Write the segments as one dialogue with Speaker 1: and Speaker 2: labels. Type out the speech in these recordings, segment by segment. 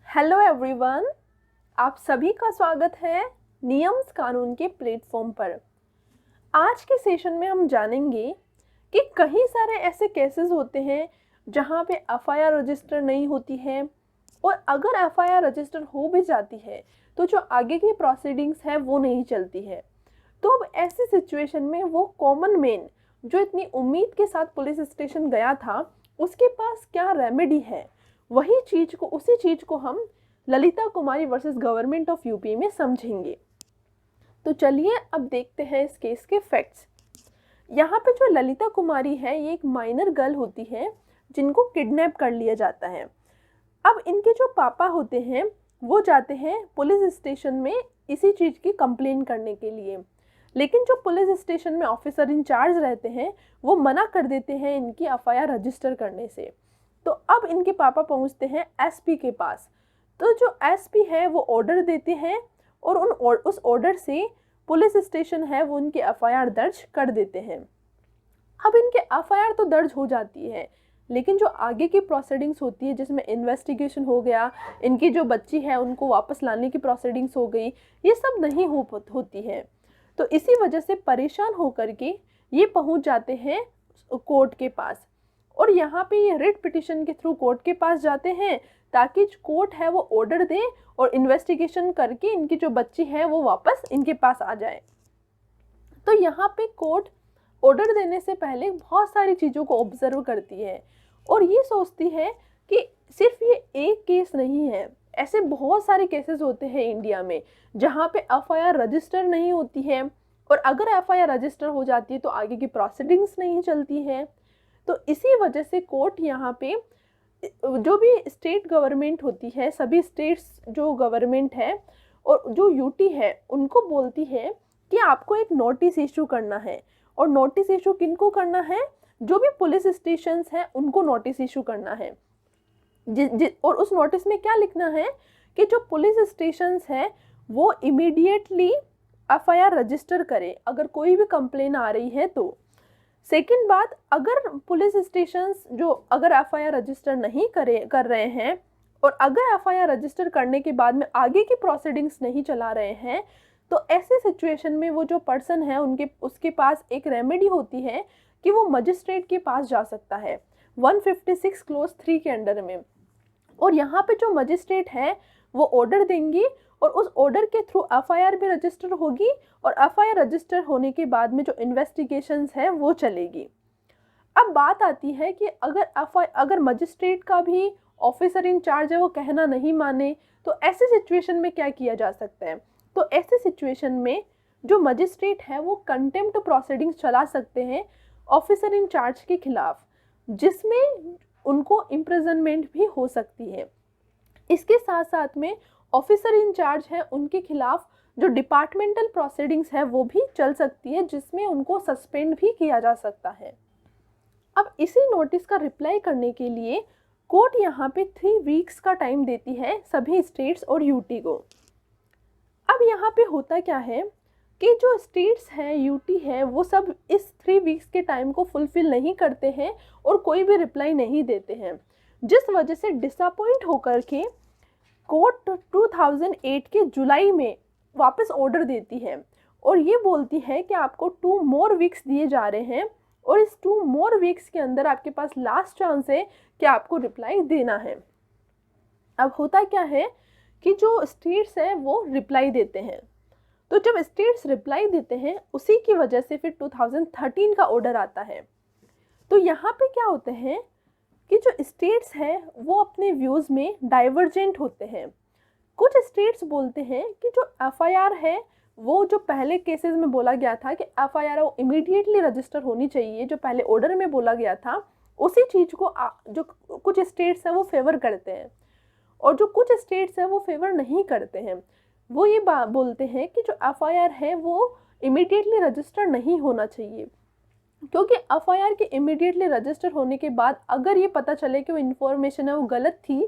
Speaker 1: Hello everyone, आप सभी का स्वागत है नियम्स कानून के प्लेटफॉर्म पर। आज के सेशन में हम जानेंगे कि कई सारे ऐसे केसेस होते हैं जहां पे एफआईआर रजिस्टर नहीं होती है, और अगर एफआईआर रजिस्टर हो भी जाती है तो जो आगे की प्रोसीडिंग्स है वो नहीं चलती है। तो अब ऐसी सिचुएशन में वो कॉमन मैन जो इतनी उम्मीद के साथ पुलिस स्टेशन गया था, उसके पास क्या रेमेडी है, उसी चीज को हम ललिता कुमारी वर्सेस गवर्नमेंट ऑफ यूपी में समझेंगे। तो चलिए अब देखते हैं इस केस के फैक्ट्स। यहाँ पे जो ललिता कुमारी है ये एक माइनर गर्ल होती है जिनको किडनैप कर लिया जाता है। अब इनके जो पापा होते हैं वो जाते हैं पुलिस स्टेशन में इसी चीज़ की कंप्लेन करने के लिए, लेकिन जो पुलिस स्टेशन में ऑफिसर इंचार्ज रहते हैं वो मना कर देते हैं इनकी एफआईआर रजिस्टर करने से। तो अब इनके पापा पहुंचते हैं एसपी के पास। तो जो एसपी है वो ऑर्डर देते हैं और उस ऑर्डर से पुलिस स्टेशन है वो उनकी एफआईआर दर्ज कर देते हैं। अब इनके एफआईआर तो दर्ज हो जाती है, लेकिन जो आगे की प्रोसीडिंग्स होती है जिसमें इन्वेस्टिगेशन हो गया, इनकी जो बच्ची है उनको वापस लाने की प्रोसीडिंग्स हो गई, ये सब नहीं होती है। तो इसी वजह से परेशान होकर के ये पहुंच जाते हैं कोर्ट के पास, और यहाँ पे ये रिट पिटिशन के थ्रू कोर्ट के पास जाते हैं ताकि कोर्ट है वो ऑर्डर दे और इन्वेस्टिगेशन करके इनकी जो बच्ची है वो वापस इनके पास आ जाए। तो यहाँ पे कोर्ट ऑर्डर देने से पहले बहुत सारी चीज़ों को ऑब्जर्व करती है और ये सोचती है कि सिर्फ ये एक केस नहीं है, ऐसे बहुत सारे केसेस होते हैं इंडिया में जहाँ पे एफआईआर रजिस्टर नहीं होती है, और अगर एफआईआर रजिस्टर हो जाती है तो आगे की प्रोसीडिंग्स नहीं चलती है। तो इसी वजह से कोर्ट यहाँ पे जो भी स्टेट गवर्नमेंट होती है, सभी स्टेट्स जो गवर्नमेंट है और जो यूटी है उनको बोलती है कि आपको एक नोटिस इशू करना है। और नोटिस इशू किनको करना है? जो भी पुलिस स्टेशंस हैं उनको नोटिस इशू करना है। और उस नोटिस में क्या लिखना है कि जो पुलिस स्टेशंस हैं वो इमीडिएटली एफआईआर रजिस्टर करें अगर कोई भी कंप्लेन आ रही है तो। सेकंड बात, अगर पुलिस स्टेशंस जो अगर एफआईआर रजिस्टर नहीं कर रहे हैं और अगर एफआईआर रजिस्टर करने के बाद में आगे की प्रोसीडिंग्स नहीं चला रहे हैं, तो ऐसे सिचुएशन में वो जो पर्सन है उसके पास एक रेमेडी होती है कि वो मजिस्ट्रेट के पास जा सकता है 156 क्लोज 3 के अंडर में। और यहाँ पे जो मजिस्ट्रेट है वो ऑर्डर देंगी और उस ऑर्डर के थ्रू एफआईआर भी रजिस्टर होगी, और एफआईआर रजिस्टर होने के बाद में जो इन्वेस्टिगेशंस है वो चलेगी। अब बात आती है कि अगर मजिस्ट्रेट का भी ऑफिसर इंचार्ज है वो कहना नहीं माने तो ऐसे सिचुएशन में क्या किया जा सकता है। तो ऐसे सिचुएशन में जो मजिस्ट्रेट है वो कंटेम्प्ट प्रोसीडिंग्स चला सकते हैं ऑफिसर इंचार्ज के खिलाफ, जिसमें उनको इम्प्रिजनमेंट भी हो सकती है। इसके साथ साथ में ऑफिसर इंचार्ज है उनके खिलाफ जो डिपार्टमेंटल प्रोसीडिंग्स है वो भी चल सकती है, जिसमें उनको सस्पेंड भी किया जा सकता है। अब इसी नोटिस का रिप्लाई करने के लिए कोर्ट यहाँ पे 3 वीक्स का टाइम देती है सभी स्टेट्स और यूटी को। अब यहाँ पे होता क्या है कि जो स्टेट्स हैं, यूटी है, वो सब इस 3 वीक्स के टाइम को फुलफिल नहीं करते हैं और कोई भी रिप्लाई नहीं देते हैं, जिस वजह से डिसअपॉइंट होकर के कोर्ट 2008 के जुलाई में वापस ऑर्डर देती है और ये बोलती है कि आपको 2 मोर वीक्स दिए जा रहे हैं और इस 2 मोर वीक्स के अंदर आपके पास लास्ट चांस है कि आपको रिप्लाई देना है। अब होता क्या है कि जो स्टेट्स हैं वो रिप्लाई देते हैं, तो जब स्टेट्स रिप्लाई देते हैं उसी की वजह से फिर 2013 का ऑर्डर आता है। तो यहाँ पे क्या होते हैं कि जो स्टेट्स हैं वो अपने व्यूज़ में डाइवर्जेंट होते हैं। कुछ स्टेट्स बोलते हैं कि जो एफआईआर है वो जो पहले केसेस में बोला गया था कि एफआईआर वो इमीडिएटली रजिस्टर होनी चाहिए, जो पहले ऑर्डर में बोला गया था, उसी चीज़ को जो कुछ स्टेट्स हैं वो फेवर करते हैं और जो कुछ स्टेट्स हैं वो फेवर नहीं करते हैं। वो ये बोलते हैं कि जो एफआईआर है वो इमीडिएटली रजिस्टर नहीं होना चाहिए, क्योंकि एफआईआर के इमीडिएटली रजिस्टर होने के बाद अगर ये पता चले कि वो इन्फॉर्मेशन है वो गलत थी,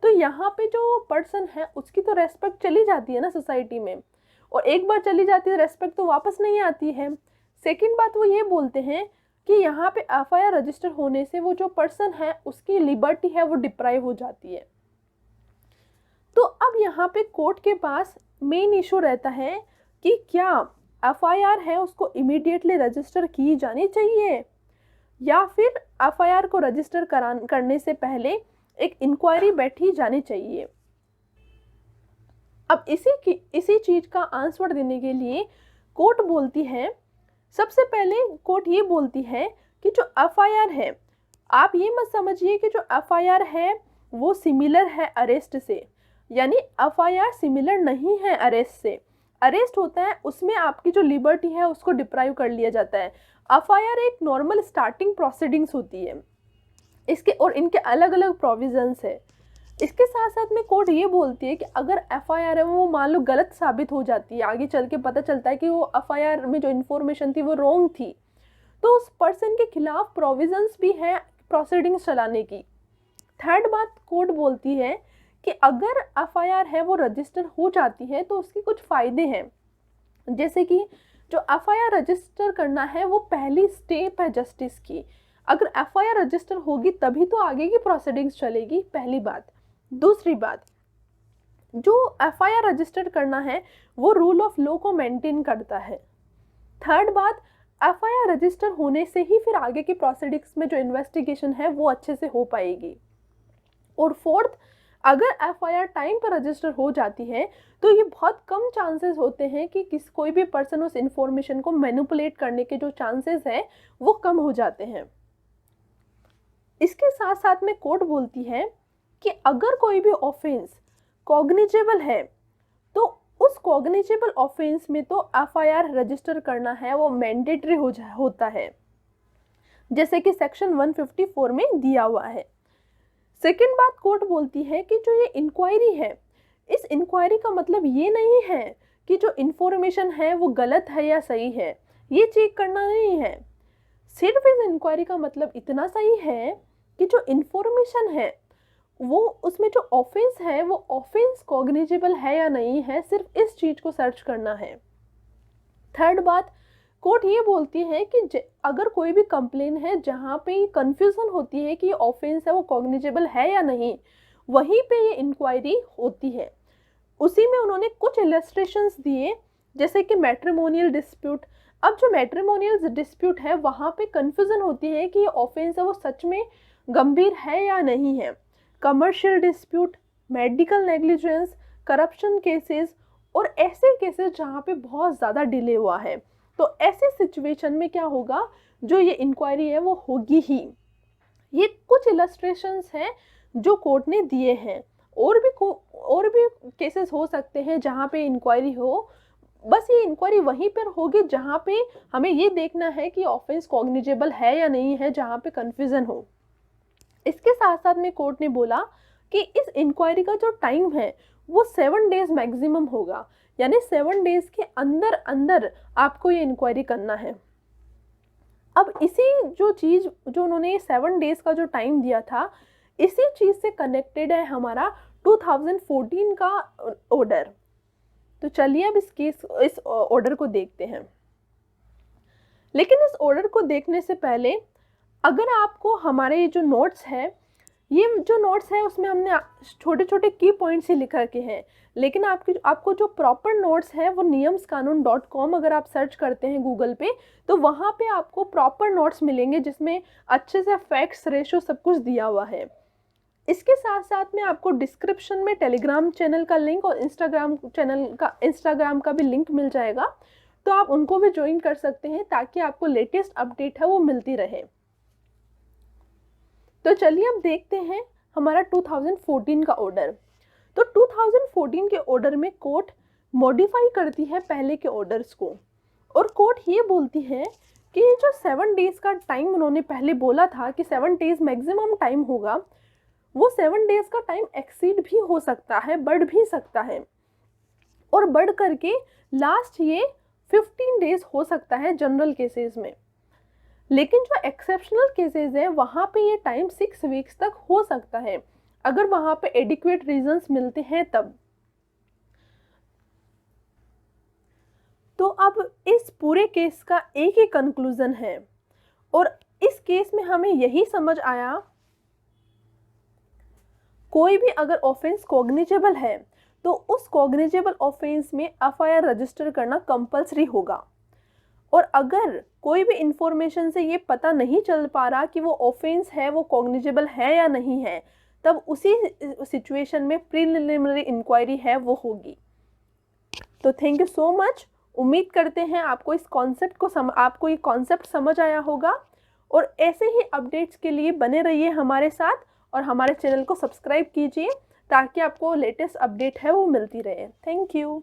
Speaker 1: तो यहाँ पे जो पर्सन है उसकी तो रेस्पेक्ट चली जाती है ना सोसाइटी में, और एक बार चली जाती है रेस्पेक्ट तो वापस नहीं आती है। सेकंड बात, वो ये बोलते हैं कि यहाँ पे एफआईआर रजिस्टर होने से वो जो पर्सन है उसकी लिबर्टी है वो डिप्राइव हो जाती है। तो अब यहाँ पे कोर्ट के पास मेन इशू रहता है कि क्या एफआईआर है उसको इमीडिएटली रजिस्टर की जानी चाहिए या फिर एफआईआर को रजिस्टर करने से पहले एक इंक्वायरी बैठी जानी चाहिए। अब इसी चीज का आंसर देने के लिए कोर्ट बोलती है, सबसे पहले कोर्ट ये बोलती है कि जो एफआईआर है, आप ये मत समझिए कि जो एफआईआर है वो सिमिलर है अरेस्ट से, यानी एफआईआर सिमिलर नहीं है अरेस्ट से। अरेस्ट होता है उसमें आपकी जो लिबर्टी है उसको डिप्राइव कर लिया जाता है। एफआईआर एक नॉर्मल स्टार्टिंग प्रोसीडिंग्स होती है, इसके और इनके अलग अलग प्रोविजंस है। इसके साथ साथ में कोर्ट ये बोलती है कि अगर एफआईआर है वो मान लो गलत साबित हो जाती है, आगे चल के पता चलता है कि वो एफआईआर में जो इन्फॉर्मेशन थी वो रॉन्ग थी, तो उस पर्सन के खिलाफ प्रोविजंस भी है प्रोसीडिंग्स चलाने की। थर्ड बात कोर्ट बोलती है कि अगर एफआईआर है वो रजिस्टर हो जाती है तो उसके कुछ फ़ायदे हैं, जैसे कि जो एफआईआर रजिस्टर करना है वो पहली स्टेप है जस्टिस की। अगर एफआईआर रजिस्टर होगी तभी तो आगे की प्रोसीडिंग्स चलेगी, पहली बात। दूसरी बात, जो एफआईआर रजिस्टर करना है वो रूल ऑफ लॉ को मेंटेन करता है। थर्ड बात, एफआईआर रजिस्टर होने से ही फिर आगे की प्रोसीडिंग्स में जो इन्वेस्टिगेशन है वो अच्छे से हो पाएगी। और फोर्थ, अगर एफआईआर टाइम पर रजिस्टर हो जाती है तो ये बहुत कम चांसेस होते हैं कि कोई भी पर्सन उस इंफॉर्मेशन को मैनिपुलेट करने के जो चांसेस हैं वो कम हो जाते हैं। इसके साथ साथ में कोर्ट बोलती है कि अगर कोई भी ऑफेंस कॉग्निजेबल है तो उस कॉग्निजेबल ऑफेंस में तो एफआईआर रजिस्टर करना है वो मैंडेटरी होता है, जैसे कि सेक्शन 154 में दिया हुआ है। सेकेंड बात कोर्ट बोलती है कि जो ये इंक्वायरी है, इस इंक्वायरी का मतलब ये नहीं है कि जो इन्फॉर्मेशन है वो गलत है या सही है, ये चेक करना नहीं है। सिर्फ इस इंक्वायरी का मतलब इतना सही है कि जो इन्फॉर्मेशन है वो उसमें जो ऑफेंस है वो ऑफेंस कॉग्निजेबल है या नहीं है, सिर्फ इस चीज़ को सर्च करना है। थर्ड बात, कोर्ट ये बोलती है कि अगर कोई भी कंप्लेन है जहाँ पे कंफ्यूजन होती है कि ऑफेंस है वो कॉग्निजेबल है या नहीं, वहीं पे ये इंक्वायरी होती है। उसी में उन्होंने कुछ इलस्ट्रेशंस दिए, जैसे कि मैट्रिमोनियल डिस्प्यूट। अब जो मैट्रिमोनियल डिस्प्यूट है वहाँ पे कंफ्यूजन होती है कि ये ऑफेंस है वो सच में गंभीर है या नहीं है। Commercial dispute, medical negligence, corruption cases और ऐसे केसेस जहाँ पे बहुत ज़्यादा डिले हुआ है, तो ऐसे सिचुएशन में क्या होगा, जो ये इंक्वायरी है वो होगी ही। ये कुछ इलस्ट्रेशंस हैं जो कोर्ट ने दिए हैं, और भी केसेस हो सकते हैं जहाँ पे इंक्वायरी हो। बस ये इंक्वायरी वहीं पर होगी जहाँ पे हमें ये देखना है कि ऑफेंस कॉग्निजेबल है या नहीं है, जहाँ पे कन्फ्यूज़न हो। इसके साथ साथ में कोर्ट ने बोला कि इस इंक्वायरी का जो टाइम है वो 7 डेज मैक्सिमम होगा, यानी 7 डेज के अंदर अंदर आपको ये इंक्वायरी करना है। अब इसी जो चीज़ जो उन्होंने 7 डेज का जो टाइम दिया था, इसी चीज़ से कनेक्टेड है हमारा 2014 का ऑर्डर। तो चलिए अब इस ऑर्डर को देखते हैं। लेकिन इस ऑर्डर को देखने से पहले अगर आपको हमारे ये जो नोट्स है, ये जो नोट्स है उसमें हमने छोटे छोटे की पॉइंट्स ही लिख रखे हैं, लेकिन आपको जो प्रॉपर नोट्स है वो niyamsqanun.com अगर आप सर्च करते हैं गूगल पे तो वहाँ पे आपको प्रॉपर नोट्स मिलेंगे जिसमें अच्छे से फैक्ट्स, रेशो सब कुछ दिया हुआ है। इसके साथ साथ में आपको डिस्क्रिप्शन में टेलीग्राम चैनल का लिंक और इंस्टाग्राम का भी लिंक मिल जाएगा, तो आप उनको भी ज्वाइन कर सकते हैं ताकि आपको लेटेस्ट अपडेट है वो मिलती रहे। तो चलिए अब देखते हैं हमारा 2014 का ऑर्डर। तो 2014 के ऑर्डर में कोर्ट मॉडिफाई करती है पहले के ऑर्डर्स को, और कोर्ट ये बोलती है कि जो 7 डेज का टाइम उन्होंने पहले बोला था कि 7 डेज मैक्सिमम टाइम होगा, वो 7 डेज का टाइम एक्सीड भी हो सकता है, बढ़ भी सकता है, और बढ़ करके लास्ट ये 15 डेज हो सकता है जनरल केसेस में। लेकिन जो एक्सेप्शनल केसेस हैं वहाँ पे ये टाइम 6 वीक्स तक हो सकता है, अगर वहाँ पे एडिक्वेट रीजंस मिलते हैं तब। तो अब इस पूरे केस का एक ही कंक्लूजन है, और इस केस में हमें यही समझ आया कोई भी अगर ऑफेंस कॉग्निजेबल है तो उस कॉग्निजेबल ऑफेंस में एफआईआर रजिस्टर करना कंपलसरी होगा। और अगर कोई भी इंफॉर्मेशन से ये पता नहीं चल पा रहा कि वो ऑफेंस है वो कॉग्निजेबल है या नहीं है, तब उसी सिचुएशन में प्रीलिमिनरी इंक्वायरी है वो होगी। तो थैंक यू सो मच। उम्मीद करते हैं आपको इस कॉन्सेप्ट को आपको ये कॉन्सेप्ट समझ आया होगा। और ऐसे ही अपडेट्स के लिए बने रहिए हमारे साथ और हमारे चैनल को सब्सक्राइब कीजिए ताकि आपको लेटेस्ट अपडेट है वो मिलती रहे। Thank you.